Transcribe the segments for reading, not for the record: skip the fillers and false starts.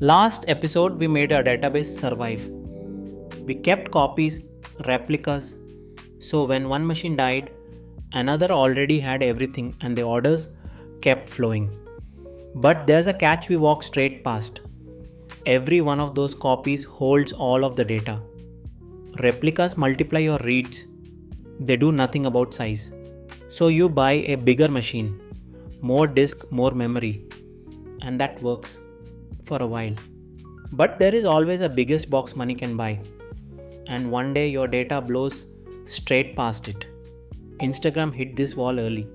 Last episode, we made our database survive. We kept copies, replicas, so when one machine died, another already had everything and the orders kept flowing. But there's a catch we walk straight past. Every one of those copies holds all of the data. Replicas multiply your reads, they do nothing about size. So you buy a bigger machine, more disk, more memory, and that works for a while. But there is always a biggest box money can buy, and one day your data blows straight past it. Instagram hit this wall early.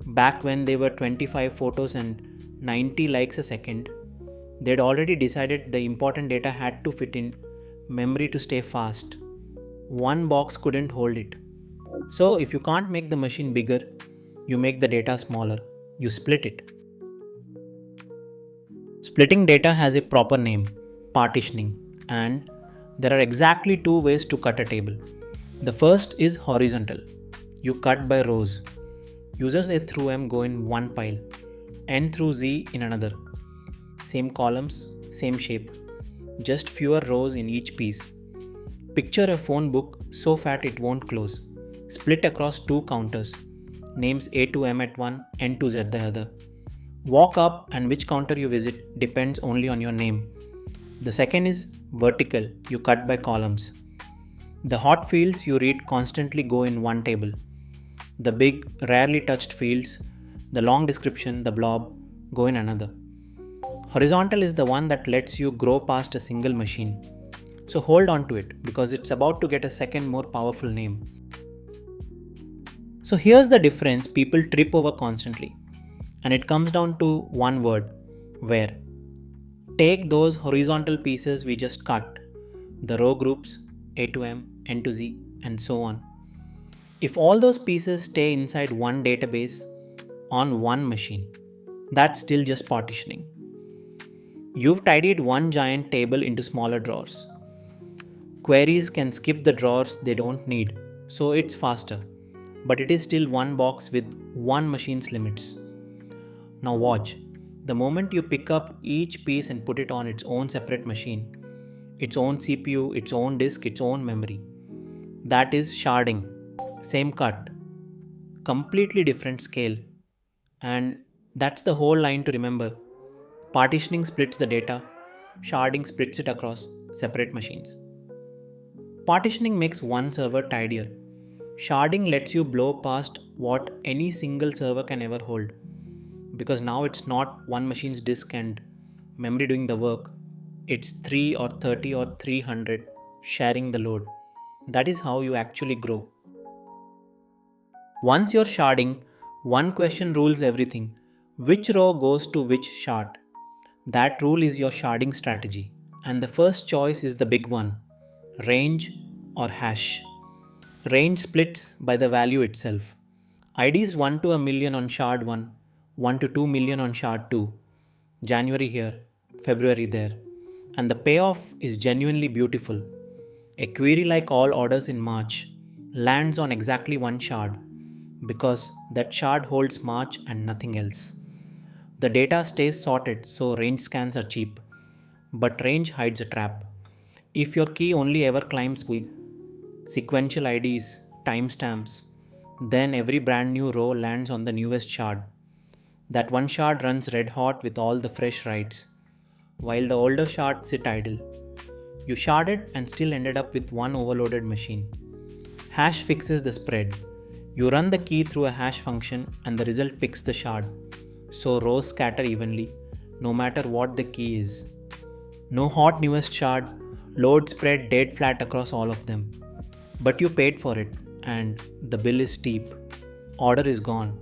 Back when they were 25 photos and 90 likes a second, they'd already decided the important data had to fit in memory to stay fast. One box couldn't hold it. So if you can't make the machine bigger, you make the data smaller. You split it. Splitting data has a proper name, partitioning, and there are exactly two ways to cut a table. The first is horizontal. You cut by rows. Users A through M go in one pile, N through Z in another. Same columns, same shape, just fewer rows in each piece. Picture a phone book so fat it won't close. Split across two counters. Names A to M at one, N to Z the other. Walk up and which counter you visit depends only on your name. The second is vertical. You cut by columns. The hot fields you read constantly go in one table. The big, rarely touched fields, the long description, the blob, go in another. Horizontal is the one that lets you grow past a single machine. So hold on to it because it's about to get a second more powerful name. So here's the difference people trip over constantly. And it comes down to one word, where. Take those horizontal pieces we just cut, the row groups, A to M, N to Z, and so on. If all those pieces stay inside one database on one machine, that's still just partitioning. You've tidied one giant table into smaller drawers. Queries can skip the drawers they don't need, so it's faster. But it is still one box with one machine's limits. Now watch. The moment you pick up each piece and put it on its own separate machine, its own CPU, its own disk, its own memory. That is sharding. Same cut. Completely different scale. And that's the whole line to remember. Partitioning splits the data. Sharding splits it across separate machines. Partitioning makes one server tidier. Sharding lets you blow past what any single server can ever hold. Because now it's not one machine's disk and memory doing the work. It's 3 or 30 or 300 sharing the load. That is how you actually grow. Once you're sharding, one question rules everything. Which row goes to which shard? That rule is your sharding strategy. And the first choice is the big one. Range or hash. Range splits by the value itself. IDs 1 to a million on shard 1. 1 to 2 million on shard 2. January here, February there. And the payoff is genuinely beautiful. A query like all orders in March lands on exactly one shard because that shard holds March and nothing else. The data stays sorted so range scans are cheap. But range hides a trap. If your key only ever climbs with sequential IDs, timestamps, then every brand new row lands on the newest shard. That one shard runs red hot with all the fresh writes, while the older shards sit idle. You sharded and still ended up with one overloaded machine. Hash fixes the spread. You run the key through a hash function and the result picks the shard. So rows scatter evenly, no matter what the key is. No hot newest shard, load spread dead flat across all of them. But you paid for it and the bill is steep. Order is gone.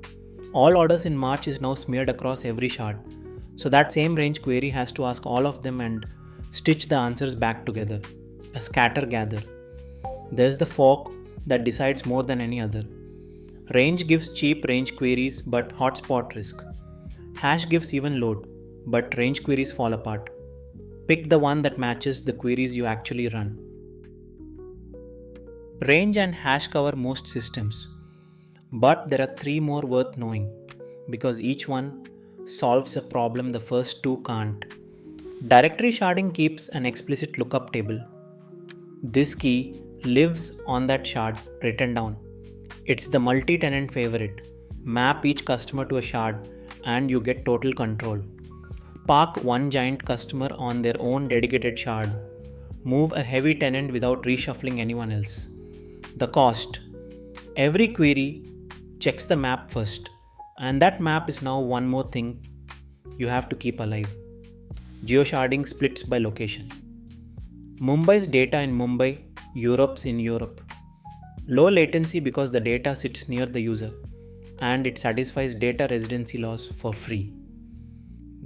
All orders in March is now smeared across every shard. So that same range query has to ask all of them and stitch the answers back together. A scatter gather. There's the fork that decides more than any other. Range gives cheap range queries but hotspot risk. Hash gives even load, but range queries fall apart. Pick the one that matches the queries you actually run. Range and hash cover most systems. But there are 3 more worth knowing, because each one solves a problem the first 2 can't. Directory sharding keeps an explicit lookup table. This key lives on that shard written down. It's the multi-tenant favorite. Map each customer to a shard and you get total control. Park one giant customer on their own dedicated shard. Move a heavy tenant without reshuffling anyone else. The cost. Every query checks the map first, and that map is now one more thing you have to keep alive. Geosharding splits by location. Mumbai's data in Mumbai, Europe's in Europe. Low latency because the data sits near the user and it satisfies data residency laws for free.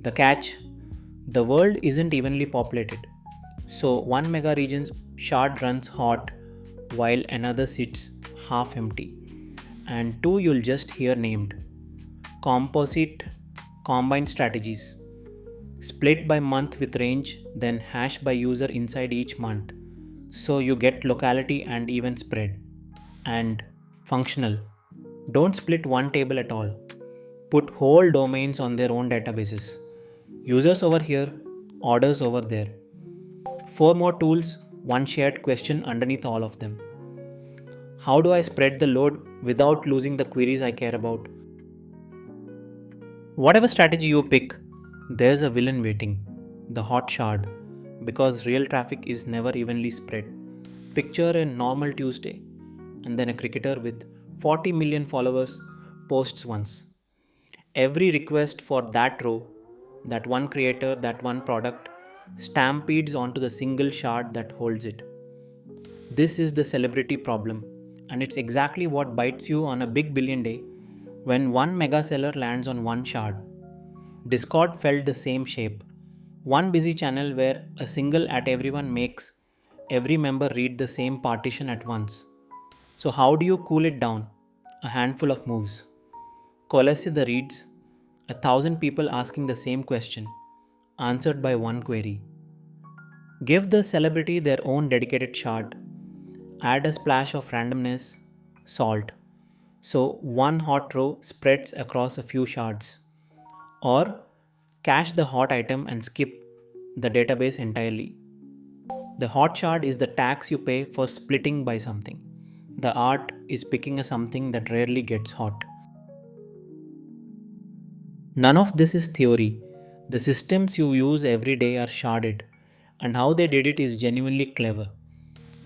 The catch: the world isn't evenly populated. So 1 mega region's shard runs hot while another sits half empty. And two you'll just hear named: composite combined strategies. Split by month with range, then hash by user inside each month. So you get locality and even spread. And functional. Don't split one table at all. Put whole domains on their own databases. Users over here, orders over there. 4 more tools, one shared question underneath all of them. How do I spread the load without losing the queries I care about? Whatever strategy you pick, there's a villain waiting, the hot shard, because real traffic is never evenly spread. Picture a normal Tuesday, and then a cricketer with 40 million followers posts once. Every request for that row, that one creator, that one product, stampedes onto the single shard that holds it. This is the celebrity problem, and it's exactly what bites you on a big billion day when one mega seller lands on one shard. Discord felt the same shape. One busy channel where a single at everyone makes every member read the same partition at once. So how do you cool it down? A handful of moves. Coalesce the reads, 1,000 people asking the same question, answered by one query. Give the celebrity their own dedicated shard. Add a splash of randomness, salt. So one hot row spreads across a few shards. Or cache the hot item and skip the database entirely. The hot shard is the tax you pay for splitting by something. The art is picking a something that rarely gets hot. None of this is theory. The systems you use every day are sharded, and how they did it is genuinely clever.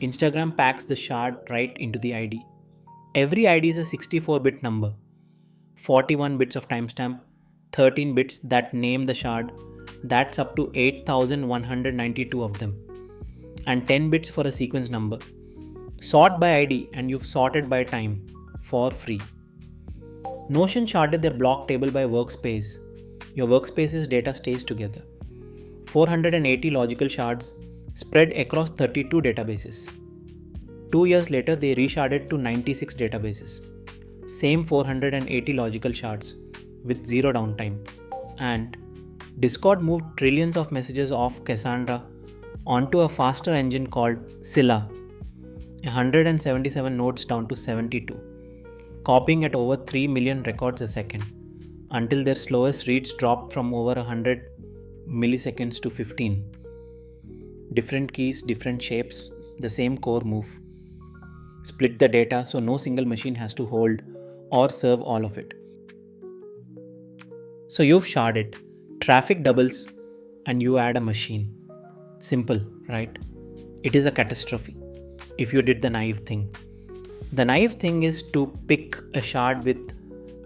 Instagram packs the shard right into the ID. Every ID is a 64-bit number, 41 bits of timestamp, 13 bits that name the shard, that's up to 8,192 of them, and 10 bits for a sequence number. Sort by ID and you've sorted by time, for free. Notion sharded their block table by workspace. Your workspace's data stays together. 480 logical shards spread across 32 databases. 2 years later, they resharded to 96 databases. Same 480 logical shards with zero downtime. And Discord moved trillions of messages off Cassandra onto a faster engine called Scylla, 177 nodes down to 72, copying at over 3 million records a second, until their slowest reads dropped from over 100 milliseconds to 15. Different keys, different shapes, the same core move. Split the data so no single machine has to hold or serve all of it. So you've sharded, traffic doubles, and you add a machine. Simple, right? It is a catastrophe if you did the naive thing. The naive thing is to pick a shard with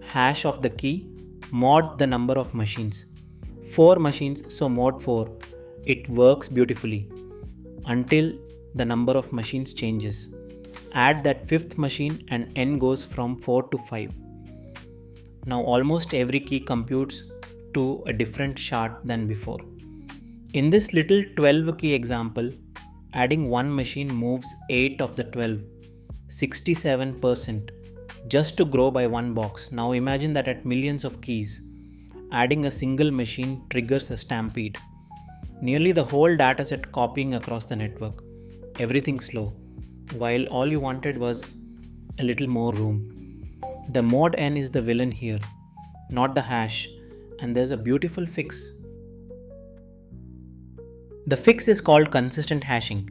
hash of the key, mod the number of machines. 4 machines, so mod 4. It works beautifully until the number of machines changes. Add that 5th machine and n goes from 4 to 5. Now almost every key computes to a different shard than before. In this little 12 key example, adding one machine moves 8 of the 12, 67%, just to grow by one box. Now imagine that at millions of keys, adding a single machine triggers a stampede. Nearly the whole dataset copying across the network. Everything slow, while all you wanted was a little more room. The mod n is the villain here, not the hash, and there's a beautiful fix. The fix is called consistent hashing,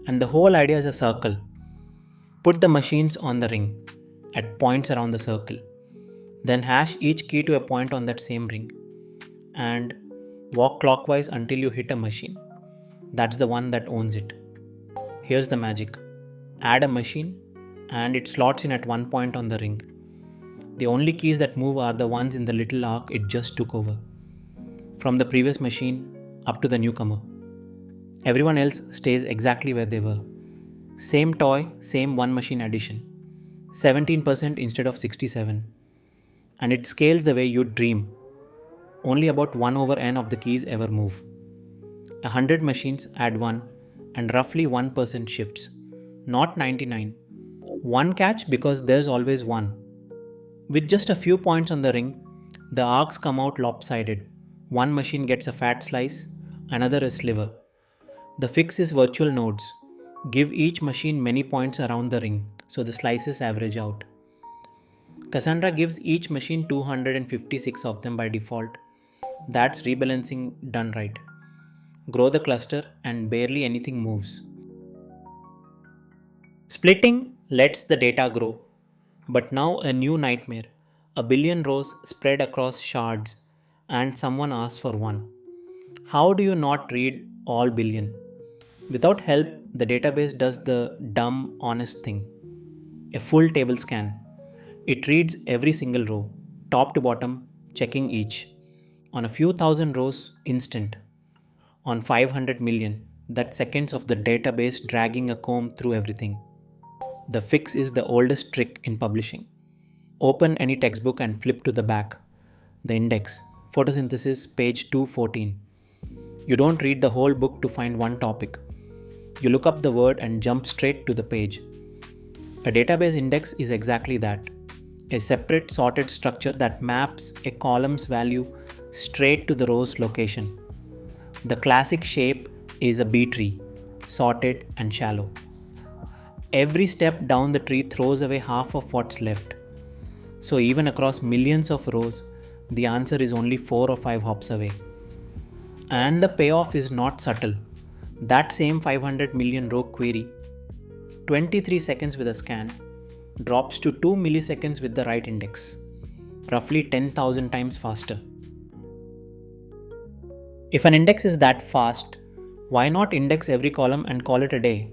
and the whole idea is a circle. Put the machines on the ring at points around the circle. Then hash each key to a point on that same ring and walk clockwise until you hit a machine. That's the one that owns it. Here's the magic. Add a machine and it slots in at one point on the ring. The only keys that move are the ones in the little arc it just took over, from the previous machine up to the newcomer. Everyone else stays exactly where they were. Same toy, same one machine addition. 17% instead of 67. And it scales the way you'd dream. Only about 1 over n of the keys ever move. 100 machines add 1 and roughly 1% shifts. Not 99. One catch because there's always one. With just a few points on the ring, the arcs come out lopsided. One machine gets a fat slice, another a sliver. The fix is virtual nodes. Give each machine many points around the ring so the slices average out. Cassandra gives each machine 256 of them by default. That's rebalancing done right. Grow the cluster and barely anything moves. Splitting lets the data grow. But now a new nightmare. A billion rows spread across shards and someone asks for one. How do you not read all billion? Without help, the database does the dumb, honest thing. A full table scan. It reads every single row, top to bottom, checking each. On a few thousand rows, instant. On 500 million, that's seconds of the database dragging a comb through everything. The fix is the oldest trick in publishing. Open any textbook and flip to the back. The index, photosynthesis, page 214. You don't read the whole book to find one topic. You look up the word and jump straight to the page. A database index is exactly that. A separate sorted structure that maps a column's value straight to the row's location. The classic shape is a B tree, sorted and shallow. Every step down the tree throws away half of what's left. So even across millions of rows, the answer is only 4 or 5 hops away. And the payoff is not subtle. That same 500 million row query, 23 seconds with a scan, drops to 2 milliseconds with the right index, roughly 10,000 times faster. If an index is that fast, why not index every column and call it a day?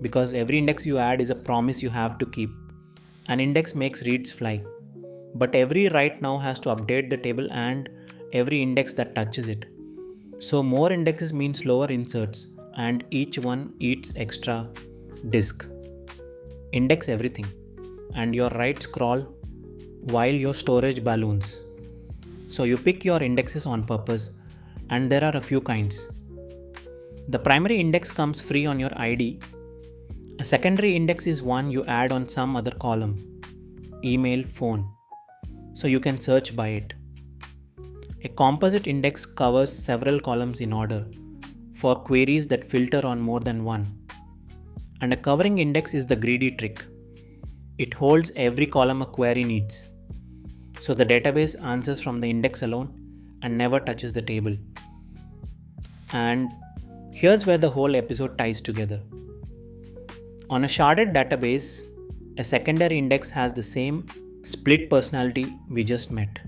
Because every index you add is a promise you have to keep. An index makes reads fly. But every write now has to update the table and every index that touches it. So more indexes mean slower inserts and each one eats extra disk. Index everything and your writes crawl while your storage balloons. So you pick your indexes on purpose and there are a few kinds. The primary index comes free on your ID. A secondary index is one you add on some other column, email, phone, so you can search by it. A composite index covers several columns in order for queries that filter on more than one. And a covering index is the greedy trick. It holds every column a query needs. So the database answers from the index alone and never touches the table. And here's where the whole episode ties together. On a sharded database, a secondary index has the same split personality we just met.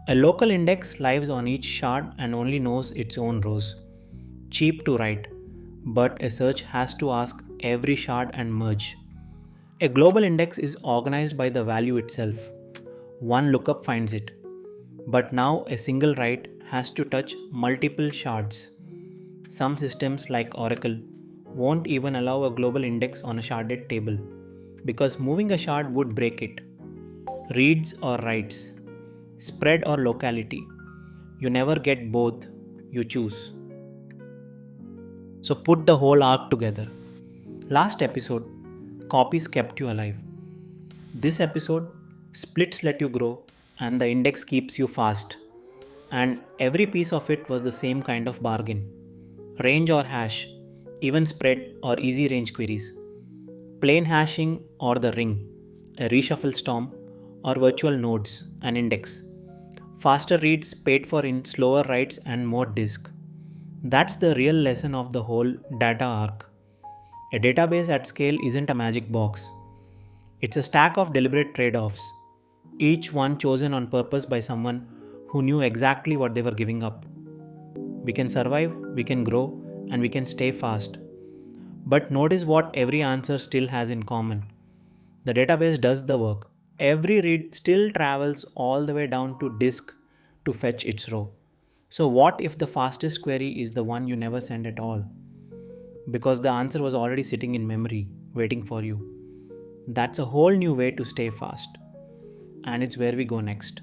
A local index lives on each shard and only knows its own rows. Cheap to write, but a search has to ask every shard and merge. A global index is organized by the value itself. One lookup finds it. But now a single write has to touch multiple shards. Some systems like Oracle won't even allow a global index on a sharded table because moving a shard would break it. Reads or writes, spread or locality. You never get both, you choose. So put the whole arc together. Last episode, copies kept you alive. This episode, splits let you grow and the index keeps you fast. And every piece of it was the same kind of bargain. Range or hash, even spread or easy range queries. Plain hashing or the ring, a reshuffle storm or virtual nodes, an index. Faster reads paid for in slower writes and more disk. That's the real lesson of the whole data arc. A database at scale isn't a magic box. It's a stack of deliberate trade-offs, each one chosen on purpose by someone who knew exactly what they were giving up. We can survive, we can grow, and we can stay fast. But notice what every answer still has in common. The database does the work. Every read still travels all the way down to disk to fetch its row. So, what if the fastest query is the one you never send at all? Because the answer was already sitting in memory, waiting for you. That's a whole new way to stay fast. And it's where we go next.